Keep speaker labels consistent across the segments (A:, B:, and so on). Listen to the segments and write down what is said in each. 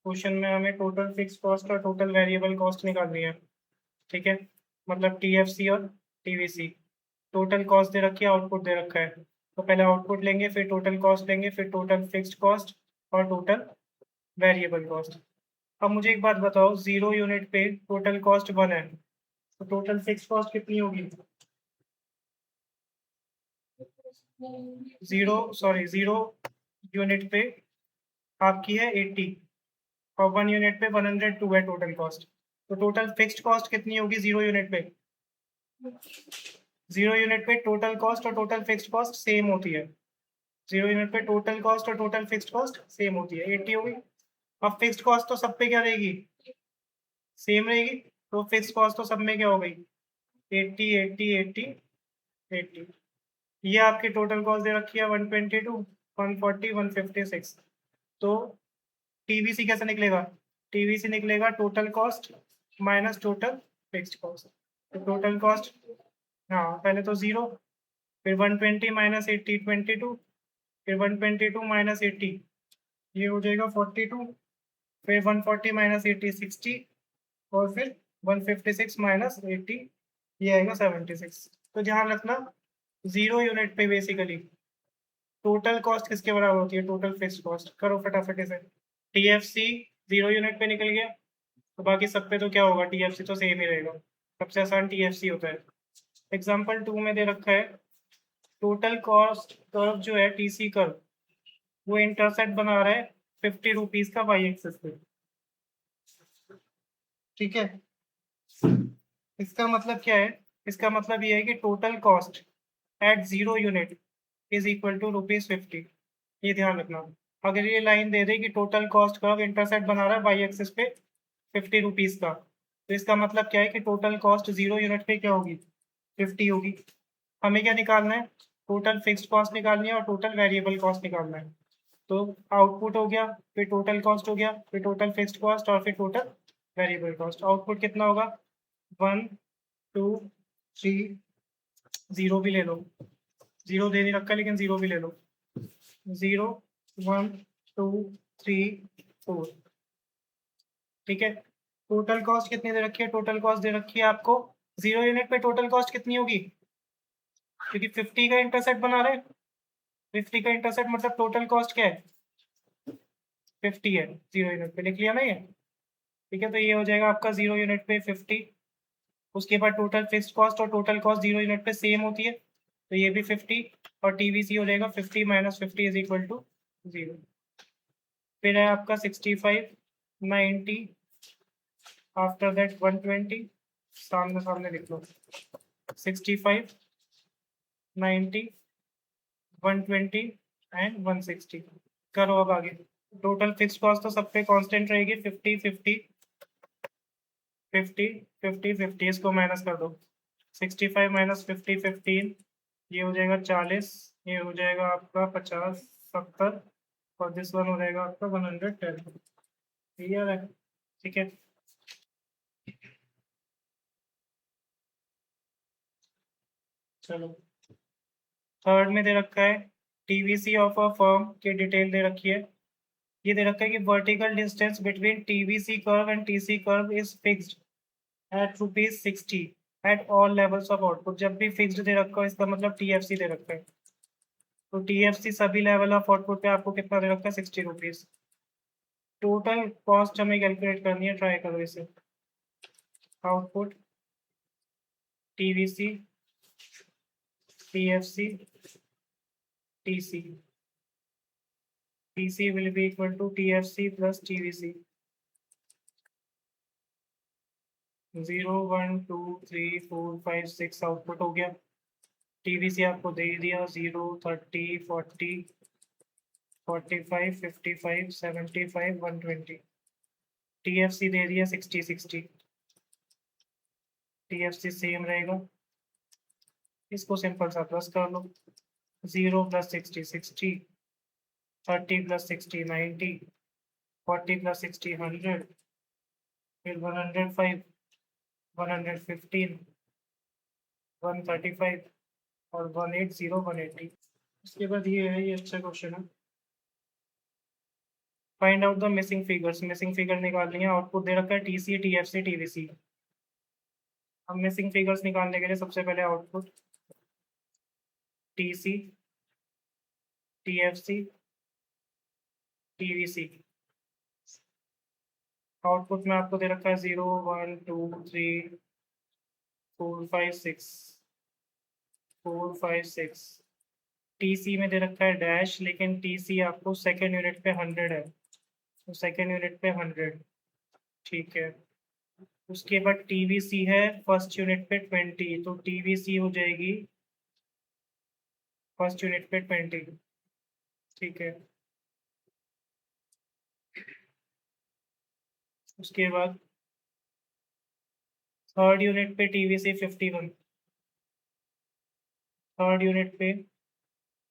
A: Question में हमें total fix cost और टोटल वेरिएबल कॉस्ट निकालनी है। ठीक है, मतलब टीएफसी और टीवीसी। टोटल कॉस्ट दे रखी है, आउटपुट दे रखा है, तो पहले आउटपुट लेंगे, फिर टोटल कॉस्ट लेंगे, फिर टोटल फिक्स्ड कॉस्ट और टोटल वेरिएबल कॉस्ट। अब मुझे एक बात बताओ, 0 यूनिट पे टोटल कॉस्ट 1 है, तो टोटल फिक्स कॉस्ट कितनी होगी? 0 यूनिट पे आपकी है 80 और 1 यूनिट पे 102 है टोटल कॉस्ट। तो टोटल फिक्स्ड कॉस्ट कितनी होगी 0 यूनिट पे? 0 यूनिट पे टोटल कॉस्ट और टोटल फिक्स्ड कॉस्ट सेम होती है। 0 यूनिट पे टोटल कॉस्ट और टोटल फिक्स्ड कॉस्ट सेम होती है, 80 होगी। अब फिक्स्ड कॉस्ट तो सब पे क्या रहेगी? सेम रहेगी। तो फिक्स्ड कॉस्ट तो सब में क्या हो गई? 80 80 80 80। ये आपकी टोटल कॉस्ट दे रखी है 122 140 156। तो टीवीसी कैसे निकलेगा? टीवीसी निकलेगा total cost minus total fixed cost. तो टोटल कॉस्ट, हाँ पहले तो 0, फिर 120 माइनस 80 22, फिर 122 माइनस 80 ये हो जाएगा 42, फिर 140 माइनस 80 60 और फिर 156 माइनस 80 ये आएगा 76। तो ध्यान रखना, 0 यूनिट पे बेसिकली टोटल कॉस्ट किसके बराबर होती है? Total fixed cost. करो फटाफट से। टीएफसी 0 यूनिट पे निकल गया, तो बाकी सब पे तो क्या होगा? टीएफसी तो सेम ही रहेगा। सबसे आसान टीएफसी होता है। एग्जाम्पल 2 में दे रखा है टोटल कॉस्ट कर्व जो है टीसी कर्व, वो इंटरसेक्ट बना रहा है 50 रुपीज का वाई एक्सिस पे। ठीक है, इसका मतलब क्या है? इसका मतलब ये है कि total cost at 0 unit is equal to ₹50। ये ध्यान रखना। अगर ये लाइन दे दे कि टोटल कॉस्ट कर्व इंटरसेक्ट बना रहा है वाई एक्सिस पे 50 रुपीज का, तो इसका मतलब क्या है कि टोटल कॉस्ट 0 यूनिट पे क्या होगी? 50 होगी। हमें क्या निकालना है? टोटल फिक्स्ड कॉस्ट निकालनी है और टोटल वेरिएबल कॉस्ट निकालना है। तो आउटपुट हो गया, फिर टोटल कॉस्ट हो गया, फिर टोटल फिक्स्ड कॉस्ट और फिर टोटल वेरिएबल कॉस्ट। आउटपुट कितना होगा? 1 2 3, जीरो भी ले लो, जीरो दे नहीं रखा लेकिन जीरो भी ले लो। 0 1 2 3 4। ठीक है, टोटल कॉस्ट कितनी दे रखी है? टोटल कॉस्ट दे रखी है आपको 0 यूनिट पे टोटल कॉस्ट कितनी होगी? क्योंकि 50 का इंटरसेप्ट बना रहे हैं, 50 का इंटरसेप्ट मतलब टोटल कॉस्ट क्या है? 50 है। 0 यूनिट पे लिख लिया ना ये। ठीक है, तो ये हो जाएगा आपका 0 यूनिट पे 50। उसके बाद टोटल फिक्स्ड कॉस्ट और टोटल कॉस्ट 0 यूनिट पे सेम होती है, तो ये भी 50 और टीवीसी हो जाएगा 50 माइनस 50 इज इक्वल टू 0। फिर है आपका 65 90, आफ्टर दैट 120, सामने सामने लिख लो। 65 90 120 एंड 160। करो अब आगे। टोटल फिक्स कॉस्ट तो सब पे कांस्टेंट रहेगी, 50 50 50 50 50। इसको माइनस कर दो। 65 माइनस 50 15, ये हो जाएगा 40, ये हो जाएगा आपका 50 70 और दिस वन हो जाएगा आपका 110। क्लियर है? ठीक है, चलो थर्ड में दे रखा है टीवीसी ऑफ अ फर्म की डिटेल दे रखी है। ये दे रखा है कि vertical distance between TVC curve and TC curve is fixed at ₹60 at all levels of output. जब भी फिक्स्ड दे रखा है इसका मतलब टीएफसी दे रखा है। तो टीएफसी सभी लेवल ऑफ आउटपुट पे आपको कितना दे रखा है? ₹60। टोटल कॉस्ट हमें कैलकुलेट करनी है, ट्राई करो इसे। Output TVC TFC TC, TC will be equal to TFC plus TVC. 0 1 2 3 4 5 6 output हो गया। टीवीसी आपको दे दिया 0 30 40 45 55 75 120। टीएफसी दे दिया 60 60। टीएफसी सेम रहेगा, इसको सिंपल सा प्लस कर लो। 0 प्लस 60 60, 30 प्लस 60 90, 40 प्लस 60 100, फिर 105 115 135 और 180 180। उसके बाद ये है, ये अच्छा क्वेश्चन है। Find out the missing figures, missing figure निकालनी है। आउटपुट दे रखा है टीसी, टीएफसी, टीवीसी। अब मिसिंग फिगर्स निकालने के लिए सबसे पहले output TC, TFC, TVC. Output में आपको दे रखा है 0 1 2 3 4 5 6 4 5 6। टीसी में दे रखा है डैश, लेकिन टीसी आपको सेकेंड यूनिट पे 100 है, तो सेकेंड यूनिट पे 100, ठीक है। उसके बाद टीवीसी है फर्स्ट यूनिट पे 20, तो टीवीसी हो जाएगी फर्स्ट यूनिट पे 20, ठीक है। उसके बाद थर्ड यूनिट पे टीवीसी 51, थर्ड यूनिट पे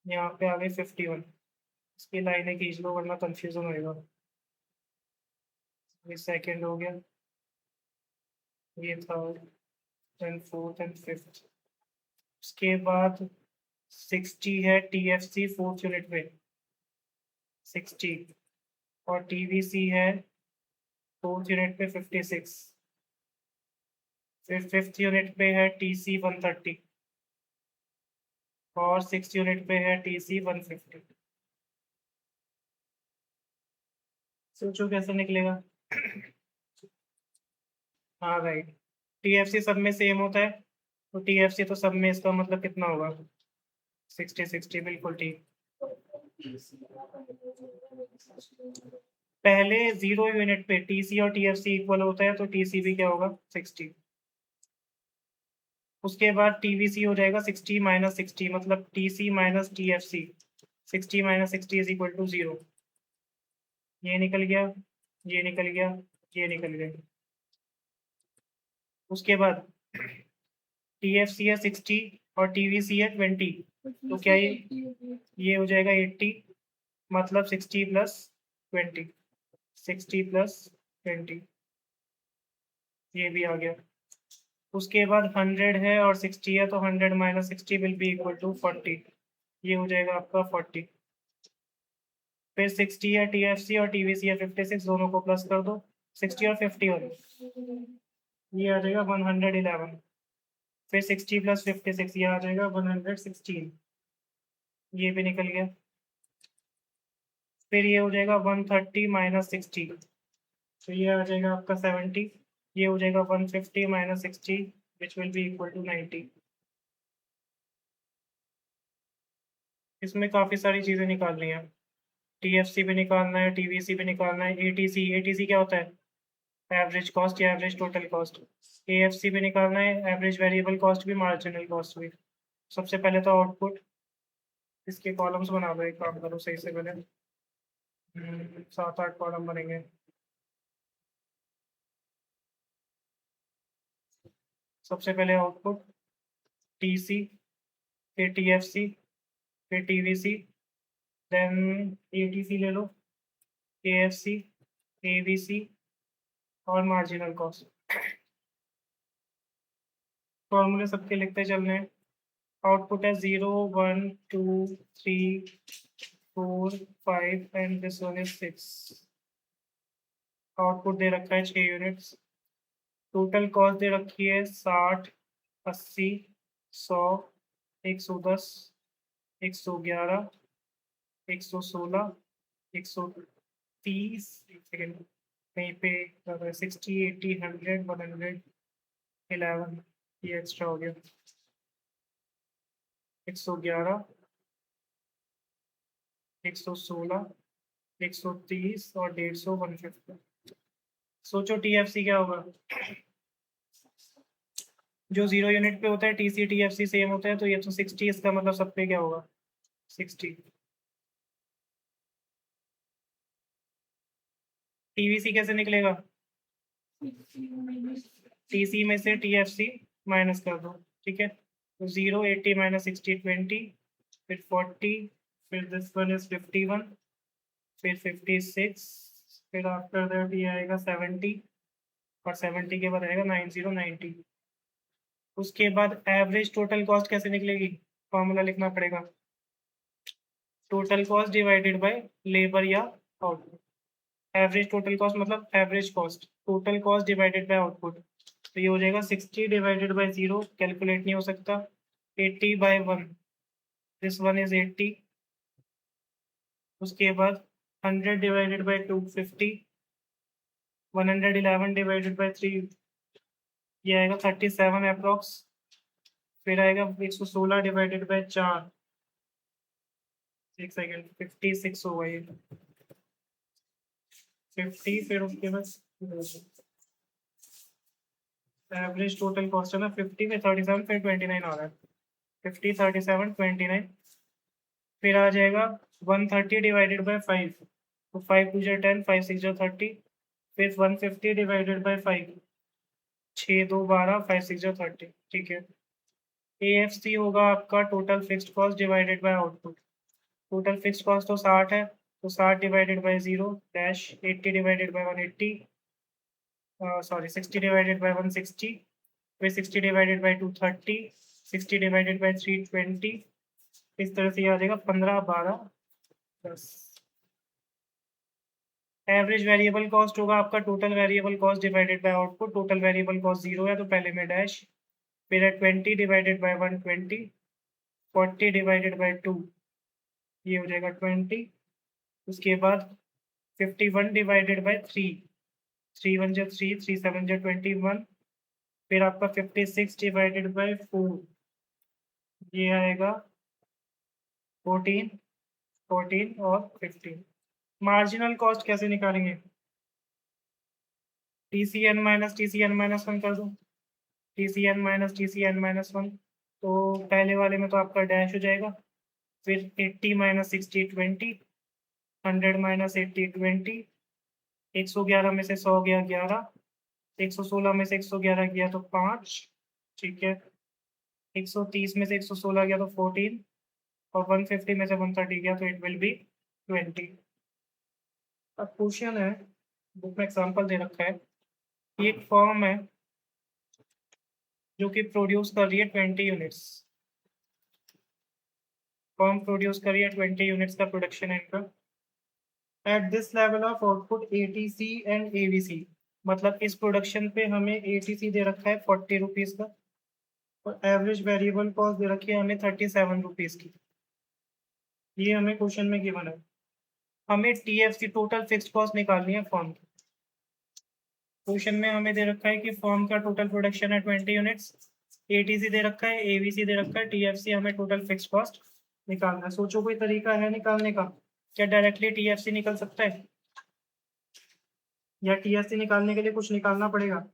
A: यहाँ पे आ गए 51। इसकी लाइनें खींच लो वरना कंफ्यूजन होएगा। ये सेकेंड हो गया, ये third, then fourth and fifth. उसके बाद 60 है टीएफसी फोर्थ यूनिट पे 60, और टीवीसी है फोर्थ यूनिट पे 56। फिर फिफ्थ यूनिट पे है टीसी 130, और सिक्स यूनिट पे है टीसी 150। सोचो कैसे निकलेगा। हाँ राइट, टीएफसी सब में सेम होता है, तो टीएफसी तो सब में, इसका मतलब कितना होगा 60 60, बिल्कुल ठीक। पहले 0 यूनिट पे टीसी और टीएफसी इक्वल होता है, तो टीसी भी क्या होगा 60। उसके बाद टीवीसी हो जाएगा 60 माइनस 60, मतलब TC minus TFC. 60 minus 60 is equal to 0। ये निकल गया, ये निकल गया, ये निकल गया। उसके बाद टीएफसी है 60 और टीवीसी है 20, तो क्या ये हो जाएगा 80, मतलब 60 प्लस 20, 60 प्लस 20, ये भी आ गया। उसके बाद 100 है और 60 है, तो 100 minus 60 will be equal to 40, ये हो जाएगा आपका 40। फिर 60 है टीएफसी और टीवीसी है 56, दोनों को प्लस कर दो, 60 और 51, ये आ जाएगा 111। फिर 60 प्लस 56, ये आ जाएगा 116, ये भी निकल गया। फिर ये हो जाएगा 130 माइनस 60, तो ये आ जाएगा आपका 70। ये हो जाएगा 150 minus 60 which will be equal to 90। इसमें काफ़ी सारी चीज़ें निकालनी है, टीएफसी भी निकालना है, टीवीसी भी निकालना है, एटीसी, एटीसी क्या होता है एवरेज कॉस्ट या एवरेज टोटल कॉस्ट। एएफसी भी निकालना है, एवरेज वेरिएबल कॉस्ट भी, मार्जिनल कॉस्ट भी। सबसे पहले तो आउटपुट, इसके कॉलम्स बना दो, एक काम करो सही से पहले 7 8 कॉलम बनेंगे। सबसे पहले आउटपुट टीसी, फिर टीएफसी, फिर टीवीसी, देन एटीसी ले लो, एएफसी, एवीसी और मार्जिनल कॉस्ट। फॉर्मूले सबके लिखते चलने हैं। आउटपुट है 0 1 2 3 4 5 and this one is 6। Output दे रखा है 6 यूनिट्स। टोटल कॉस्ट दे रखी है 60 80 100 110 111 116 130, एक सेकेंड कहीं पे 60 80 100 111, ये एक्स्ट्रा हो गया 111 116 130 और 150 150। सोचो टीएफसी क्या होगा, जो 0 यूनिट पे होता है टीसी टीएफसी सेम होता है, तो ये तो 60, इसका मतलब सब पे क्या होगा 60। टीवीसी कैसे निकलेगा, टीसी में से टीएफसी माइनस कर दो, ठीक है। तो 0 80 माइनस 60 20, फिर 40, फिर दिस वन इज 51, फिर 56, फिर आफ्टर दैट ये आएगा 70, और 70 के बाद आएगा 90 90। उसके बाद एवरेज टोटल कॉस्ट कैसे निकलेगी, फॉर्मूला लिखना पड़ेगा, total cost divided by labour या आउटपुट। एवरेज टोटल कॉस्ट मतलब average cost, total cost divided by output, तो ये हो जाएगा 60 डिवाइडेड बाय 0, कैलकुलेट नहीं हो सकता, 80 बाय 1, दिस वन इज 80, उसके बाद 100 डिवाइडेड बाय 250, 111 डिवाइडेड बाय 3, ये आएगा 37 अप्रॉक्स, फिर आएगा 116 डिवाइडेड बाय 4, एक सेकेंड 56 होगा ये, 50, फिर उसके बाद एवरेज टोटल कॉस्ट है ना 50 में 37 फिर 29 आ रहा है, 50 37 29, फिर आ जाएगा 130 डिवाइडेड बाय 5, तो 5 2 10, 5 6 30, फिर 150 डिवाइडेड बाय 5, 6 2 12, 5 6 30, ठीक है। AFC होगा आपका total fixed cost divided by output, total fixed cost तो 60 है, तो 60 divided by 0 dash 80 divided by 180, sorry 60 divided by 160, फिर 60 डिवाइडेड बाय 230, 60 डिवाइडेड बाय 320, इस तरह से ये आ जाएगा 15 12 10। एवरेज वेरिएबल कॉस्ट होगा आपका total variable cost divided by output, total variable cost 0 है तो पहले में डैश, फिर है 20 डिवाइडेड बाय 120, 40 डिवाइडेड बाय 2, ये हो जाएगा 20, उसके बाद 51 डिवाइडेड बाय 3, 3 1 जा 3, 3 7 जा 21, फिर आपका 56 डिवाइडेड बाय 4, ये आएगा 14, 14 और 15। मार्जिनल कॉस्ट कैसे निकालेंगे, TCN माइनस TCN माइनस 1 कर दो, TCN माइनस TCN माइनस 1, तो पहले वाले में तो आपका डैश हो जाएगा, फिर 80 माइनस 60 20, 100 माइनस 80 20, 111 में से 100 गया 11, 116 में से 111 गया तो 5, ठीक है, 130 में से 116 गया तो 14, और 150 में से 130 गया तो इट विल बी 20। अब क्वेश्चन है, बुक में एग्जांपल दे रखा है, एक फर्म है जो कि प्रोड्यूस कर रही है 20 यूनिट्स, फर्म प्रोड्यूस कर रही है 20 यूनिट्स का प्रोडक्शन है इनका, at this level of output ATC and ABC, मतलब इस प्रोडक्शन पे हमें ATC दे रखा है 40 रुपीज़ का, और एवरेज वेरिएबल कॉस्ट दे रखी है हमें 37 रुपीज़ की, ये हमें क्वेश्चन में गिवन है। हमें TFC टोटल फिक्स्ड कॉस्ट निकालनी है फर्म की, क्वेश्चन में हमें दे रखा है कि फर्म का टोटल प्रोडक्शन है 20 यूनिट्स, ATC दे रखा है, ABC दे रखा है, TFC हमें टोटल फिक्स्ड कॉस्ट निकालना है। सोचो कोई तरीका है निकालने का, क्या डायरेक्टली TFC निकल सकता है, या TFC निकालने के लिए कुछ निकालना पड़ेगा।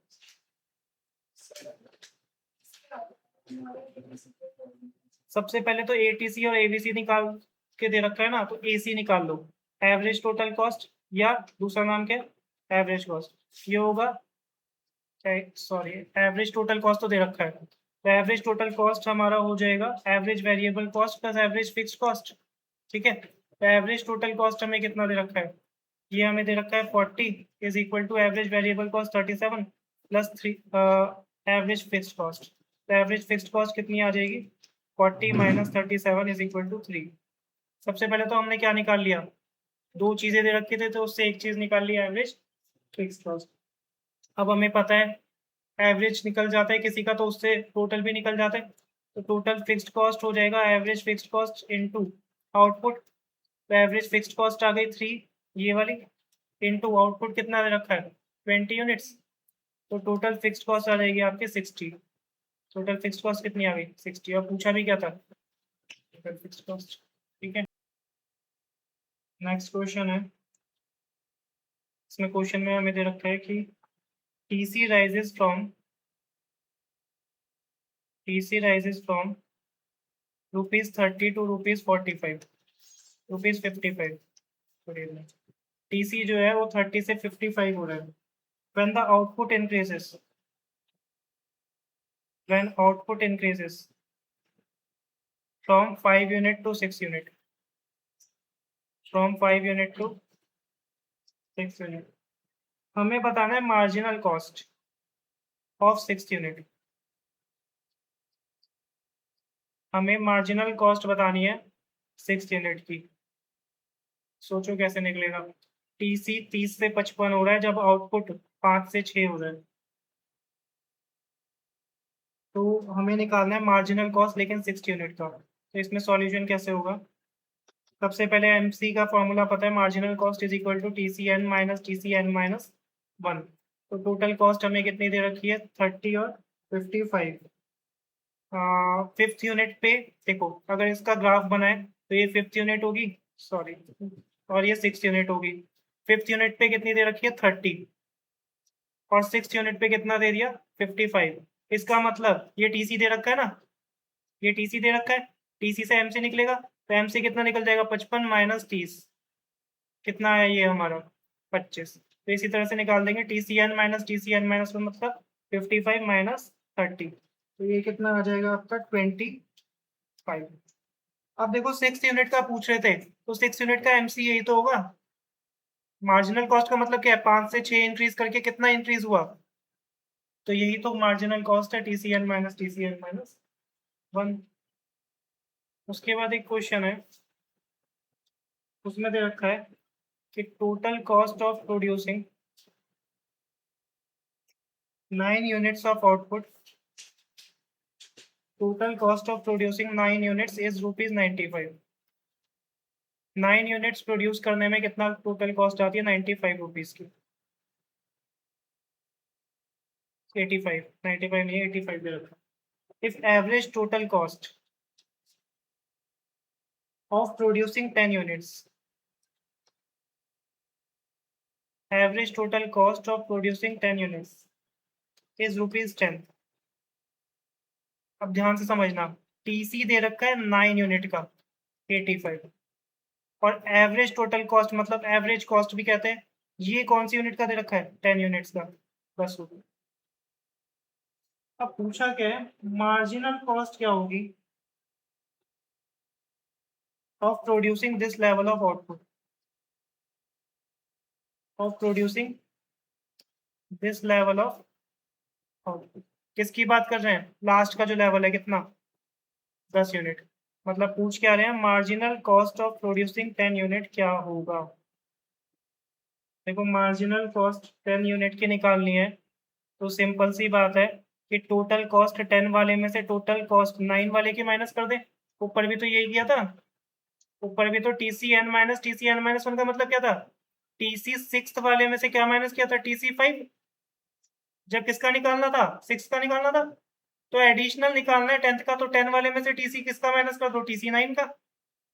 A: सबसे पहले तो ATC और ABC निकाल के दे रखा है ना, तो AC निकाल लो, एवरेज टोटल कॉस्ट, या दूसरा नाम क्या, एवरेज कॉस्ट, ये होगा, सॉरी एवरेज टोटल कॉस्ट तो दे रखा है, तो एवरेज टोटल कॉस्ट हमारा हो जाएगा average variable cost plus average fix cost, ठीक है। तो एवरेज टोटल कॉस्ट हमें कितना दे रखा है, ये हमें दे रखा है 40 is equal to average variable cost 37 plus 3 average fixed cost, तो एवरेज फिक्स्ड कॉस्ट कितनी आ जाएगी, 40 माइनस 37 इज इक्वल टू 3। सबसे पहले तो हमने क्या निकाल लिया, दो चीजें दे रखी थे तो उससे एक चीज निकाल लिया एवरेज फिक्स्ड कॉस्ट। अब हमें पता है एवरेज निकल जाता है किसी का तो उससे टोटल भी निकल जाता है, तो टोटल फिक्स्ड कॉस्ट हो जाएगा average fixed cost into output, तो एवरेज फिक्स्ड कॉस्ट आ गई 3, ये वाली, इनटू आउटपुट कितना दे रखा है 20 यूनिट्स, तो टोटल फिक्स्ड कॉस्ट आ जाएगी आपके 60, टोटल फिक्स्ड कॉस्ट कितनी आ गई 60, और पूछा भी क्या था टोटल फिक्स्ड कॉस्ट, ठीक है। नेक्स्ट क्वेश्चन है, इसमें क्वेश्चन में हमें दे रखा है कि TC rises from rupees 30 to rupees 45, rupees 55, TC जो है वो 30 से 55 हो रहा है, when the output increases, when output increases from 5 unit to 6 unit, from 5 unit to 6 unit, हमें बताना है मार्जिनल कॉस्ट ऑफ 6 यूनिट, हमें मार्जिनल कॉस्ट बतानी है 6 यूनिट की, सोचो कैसे निकलेगा। टीसी 30 से 55 हो रहा है जब आउटपुट 5 से 6 हो रहा है। तो हमें निकालना है मार्जिनल कॉस्ट लेकिन 60 यूनिट का। तो इसमें सॉल्यूशन कैसे होगा? सबसे पहले एमसी का फॉर्मूला पता है, marginal cost is equal to T C N minus 1। तो टोटल कॉस्ट हमें कितनी दे रखी है? 30 और 55। फिफ्थ यूनिट पे देखो, अगर इसका ग्राफ बनाए तो ये फिफ्थ यूनिट होगी, सॉरी, और ये सिक्स यूनिट होगी। फिफ्थ यूनिट पे कितनी दे रखी है? 30। और सिक्स यूनिट पे कितना दे दिया? 55। इसका मतलब ये टीसी दे रखा है ना, ये टीसी दे रखा है, टीसी से एमसी निकलेगा, तो एमसी कितना निकल जाएगा? 55 माइनस 30। कितना है ये हमारा? 25। तो इसी तरह से निकाल देंगे टी सी एन माइनस मतलब 55 माइनस 30। तो ये कितना आ जाएगा आपका? 25। अब देखो सिक्स यूनिट का पूछ रहे थे, तो सिक्स यूनिट का एमसी यही तो होगा। मार्जिनल कॉस्ट का मतलब क्या है? 5 से 6 इंक्रीज करके कितना इंक्रीज हुआ? तो यही तो मार्जिनल कॉस्ट है, टीसीएन माइनस 1। उसके बाद एक क्वेश्चन है, उसमें दे रखा है कि total cost of producing 9 units of output, total cost of producing 9 units is ₹95। 9 units produce करने में कितना टोटल कॉस्ट आती है? ₹95 की। 85, 95 नहीं, 85 दे रखा। If average total cost of producing 10 units, average total cost of producing 10 units is ₹10। अब ध्यान से समझना, टीसी दे रखा है 9 यूनिट का 85, और एवरेज टोटल कॉस्ट मतलब एवरेज कॉस्ट भी कहते हैं, ये कौन सी यूनिट का दे रखा है? 10 यूनिट्स का, ₹10। अब पूछा क्या है? मार्जिनल कॉस्ट क्या होगी of producing this level of output, of producing this level of output. किसकी बात कर रहे हैं? लास्ट का जो लेवल है कितना? 10 यूनिट। मतलब पूछ क्या रहे हैं? Marginal cost of producing 10 unit क्या होगा। देखो मार्जिनल कॉस्ट 10 यूनिट की निकालनी है, तो सिंपल सी बात है कि टोटल कॉस्ट 10 वाले में से टोटल कॉस्ट 9 वाले की माइनस कर दे। ऊपर भी तो यही किया था, ऊपर भी तो टी सी एन माइनस 1 का मतलब क्या था? टीसी सिक्स वाले में से क्या माइनस किया था? टीसी 5। जब किसका निकालना था? सिक्स का निकालना था, तो एडिशनल निकालना है 10th का, तो 10 वाले में से टीसी किसका माइनस कर दो? टीसी 9 का।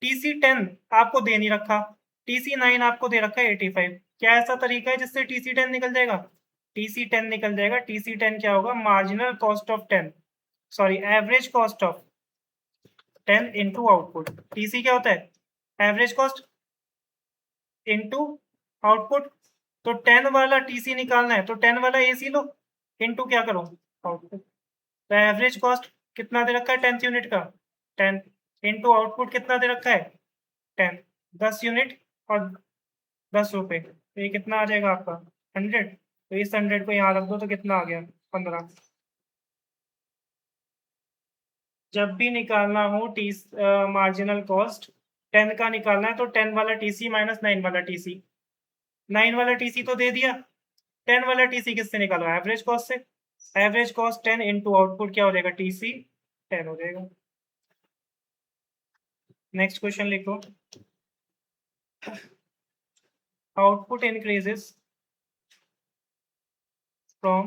A: टीसी 10 आपको दे नहीं रखा, टीसी 9 आपको दे रखा है 85। क्या ऐसा तरीका है जिससे टीसी 10 निकल जाएगा? टीसी 10 निकल जाएगा। टीसी 10 क्या होगा? Marginal cost of 10, sorry average cost of 10 into output. TC क्या होता है? Average cost into output. तो 10 वाला टीसी निकालना है, तो 10 वाला एसी लो, इंटू क्या करो? आउटपुट। तो एवरेज कॉस्ट कितना दे रखा है 10th यूनिट का? 10, इंटू आउटपुट कितना दे रखा है? 10। 10 यूनिट और ₹10, तो ये कितना आ जाएगा आपका? 100। तो इस 100 को यहाँ रख दो, तो कितना आ गया? 15। जब भी निकालना हो मार्जिनल कॉस्ट 10 का निकालना है, तो 10 वाला टीसी माइनस 9 वाला टीसी। 9 वाला टीसी तो दे दिया, 10 वाला टीसी किससे निकालना? एवरेज कॉस्ट से। एवरेज कॉस्ट 10 इंटू आउटपुट क्या हो जाएगा? टीसी 10 हो जाएगा। नेक्स्ट क्वेश्चन लिखो। Output increases from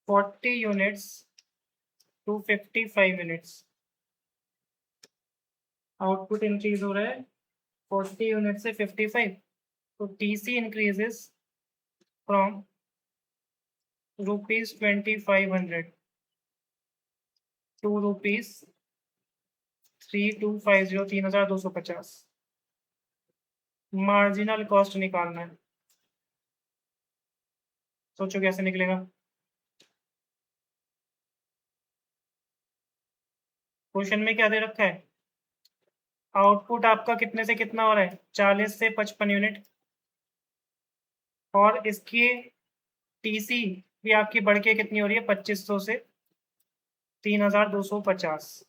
A: 40 units to 55 units. Output increase हो रहा है 40 यूनिट से 55, तो TC increases from ₹2500 to ₹3250, 3250। Marginal cost निकालना है, सोचो कैसे निकलेगा? क्वेश्चन में क्या दे रखा है? आउटपुट आपका कितने से कितना हो रहा है? 40 से 55 यूनिट, और इसकी टीसी भी आपकी बढ़ के कितनी हो रही है? 2500 से 3250।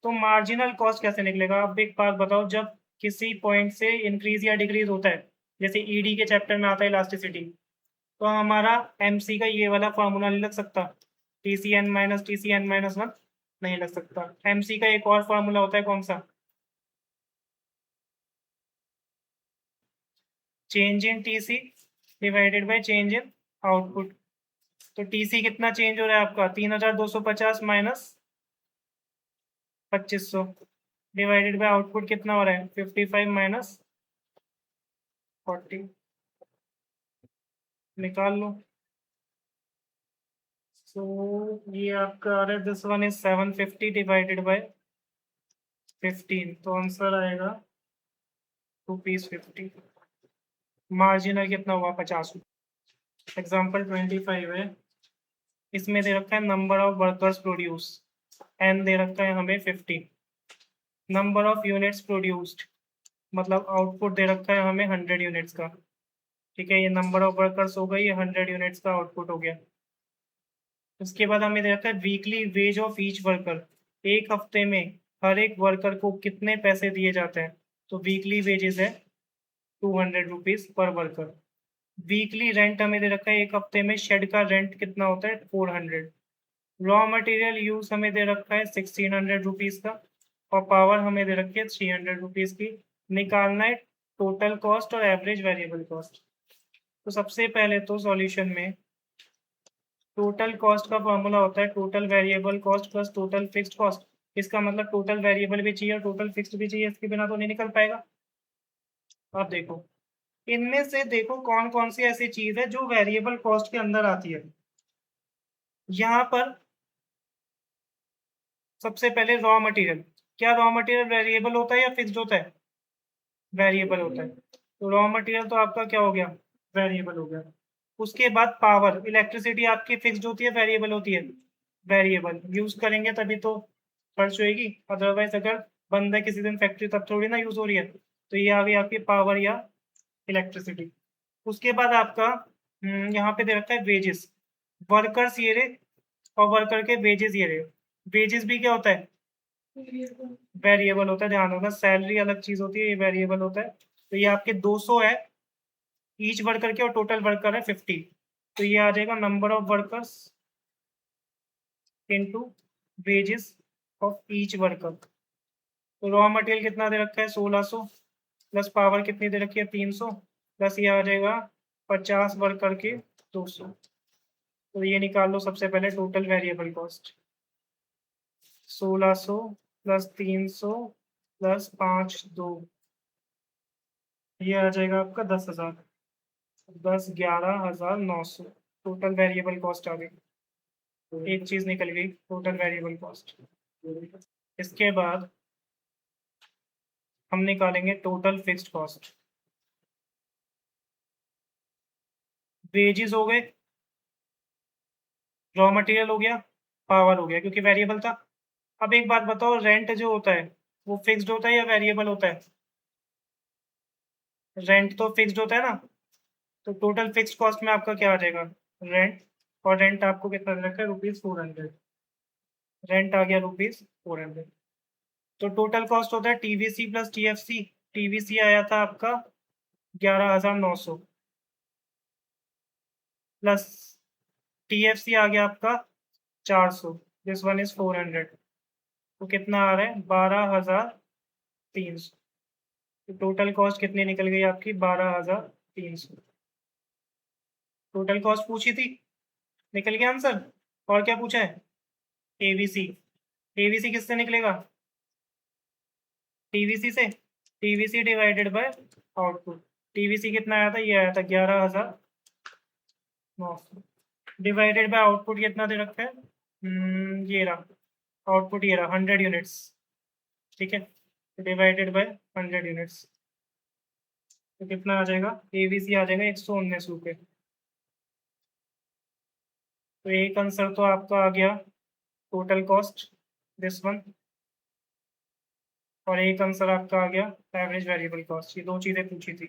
A: तो मार्जिनल कॉस्ट कैसे निकलेगा? अब एक बात बताओ, जब किसी पॉइंट से इंक्रीज या डिक्रीज होता है, जैसे ईडी के चैप्टर में आता है इलास्टिसिटी, तो हमारा एमसी का ये वाला फॉर्मूला नहीं लग सकता, TCn-1 नहीं लग सकता। एमसी का एक और फॉर्मूला होता है, कौन सा? Change in TC divided by change in output. तो टीसी कितना चेंज हो रहा है आपका? 3250 माइनस 2500 डिवाइडेड बाय आउटपुट कितना हो रहा है? 55 माइनस 40। निकाल लो। सो ये आपका आ रहा है, this one is 750 divided by 15, तो आंसर आएगा ₹50। मार्जिनल कितना हुआ? 50। एग्जाम्पल 25 है, इसमें दे रखा है number of workers produce, N दे रखा है हमें 50। नंबर ऑफ यूनिट्स प्रोड्यूस्ड मतलब आउटपुट दे रखा है हमें 100 यूनिट्स का। ठीक है, ये नंबर ऑफ वर्कर्स हो गई, ये 100 यूनिट्स का आउटपुट हो गया। उसके बाद हमें दे रखा है weekly ways of each worker, एक हफ्ते में हर एक वर्कर को कितने पैसे दिए जाते हैं? तो वीकली वेजेस है 200 rupees per worker. Weekly rent हमें दे रखा है, एक हफ्ते में शेड का रेंट कितना होता है? 400। रॉ मटेरियल यूज हमें दे रखा है 1600 रुपीज का, और पावर हमें दे रखी है 300 रुपीज की। निकालना है टोटल कॉस्ट और एवरेज वेरिएबल कॉस्ट। तो सबसे पहले तो सॉल्यूशन में टोटल कॉस्ट का फॉर्मूला होता है total variable cost plus total fixed cost. इसका मतलब टोटल वेरिएबल भी चाहिए और टोटल फिक्स्ड भी चाहिए, इसके बिना तो नहीं निकल पाएगा। अब देखो, इनमें से देखो कौन कौन सी ऐसी चीज है जो वेरिएबल कॉस्ट के अंदर आती है। यहाँ पर सबसे पहले रॉ मटेरियल। क्या रॉ मटेरियल वेरिएबल होता है या फिक्स्ड होता है? वेरिएबल होता है। तो रॉ मटेरियल तो आपका क्या हो गया? वेरिएबल हो गया। उसके बाद पावर, इलेक्ट्रिसिटी आपकी फिक्स्ड होती है वेरिएबल होती है? वेरिएबल। यूज करेंगे तभी तो खर्च होएगी, अदरवाइज अगर बंद है किसी दिन फैक्ट्री तब थोड़ी ना यूज हो रही है। तो ये आ गई आपकी पावर या इलेक्ट्रिसिटी। उसके बाद आपका यहाँ पे दे रखा है वेजेस। वर्कर्स ये रहे और वर्कर के वेजेस ये रहे। वेजेस भी क्या होता है? वेरिएबल होता है, ध्यान रखना। सैलरी अलग चीज होती है, ये वेरिएबल होता है। तो ये आपके 200 है ईच वर्कर के, और टोटल वर्कर है 50। तो ये आ जाएगा number of workers into wages of each worker. तो रॉ मटेरियल कितना दे रखा है? 1600 प्लस पावर कितनी दे रखी है? 300 प्लस ये आ जाएगा 50 वर्कर के 200। तो ये निकाल लो सबसे पहले total variable cost. 1600 plus 300 plus 5 2, ये आ जाएगा आपका 10,000। 11,900 टोटल वेरिएबल कॉस्ट आ गई। एक चीज निकल गई, टोटल वेरिएबल कॉस्ट। इसके बाद हम निकालेंगे टोटल फिक्स्ड कॉस्ट। वेजेस हो गए, रॉ मटेरियल हो गया, पावर हो गया क्योंकि वेरिएबल था। अब एक बात बताओ, रेंट जो होता है वो फिक्स्ड होता है या वेरिएबल होता है? रेंट तो फिक्स्ड होता है ना। तो टोटल फिक्स्ड कॉस्ट में आपका क्या आ जाएगा? रेंट। और रेंट आपको कितना दे रखा है? ₹400। रेंट आ गया ₹400। तो टोटल कॉस्ट होता है टीवीसी प्लस टीएफसी। टीवीसी आया था आपका 11,900 प्लस टीएफसी आ गया आपका 400। This one is 400। तो कितना आ रहा है? 12,300। तो टोटल कॉस्ट कितनी निकल गई आपकी? 12,300। टोटल कॉस्ट पूछी थी, निकल गया आंसर। और क्या पूछा है? एबीसी। एबीसी किससे निकलेगा? टीवीसी से। TVC divided by output. TVC कितना आया था? ये आया था 11,900 डिवाइडेड बाय आउटपुट कितना दे रखा है? ये रहा आउटपुट, ये रहा 100 यूनिट्स। ठीक है, डिवाइडेड बाय 100 यूनिट्स। तो कितना आ जाएगा? एबीसी आ जाएगा 119 रुपये। तो एक आंसर तो आपका आ गया टोटल कॉस्ट, दिस वन, और एक आंसर आपका आ गया एवरेज वेरिएबल कॉस्ट। ये दो चीज़ें पूछी थी।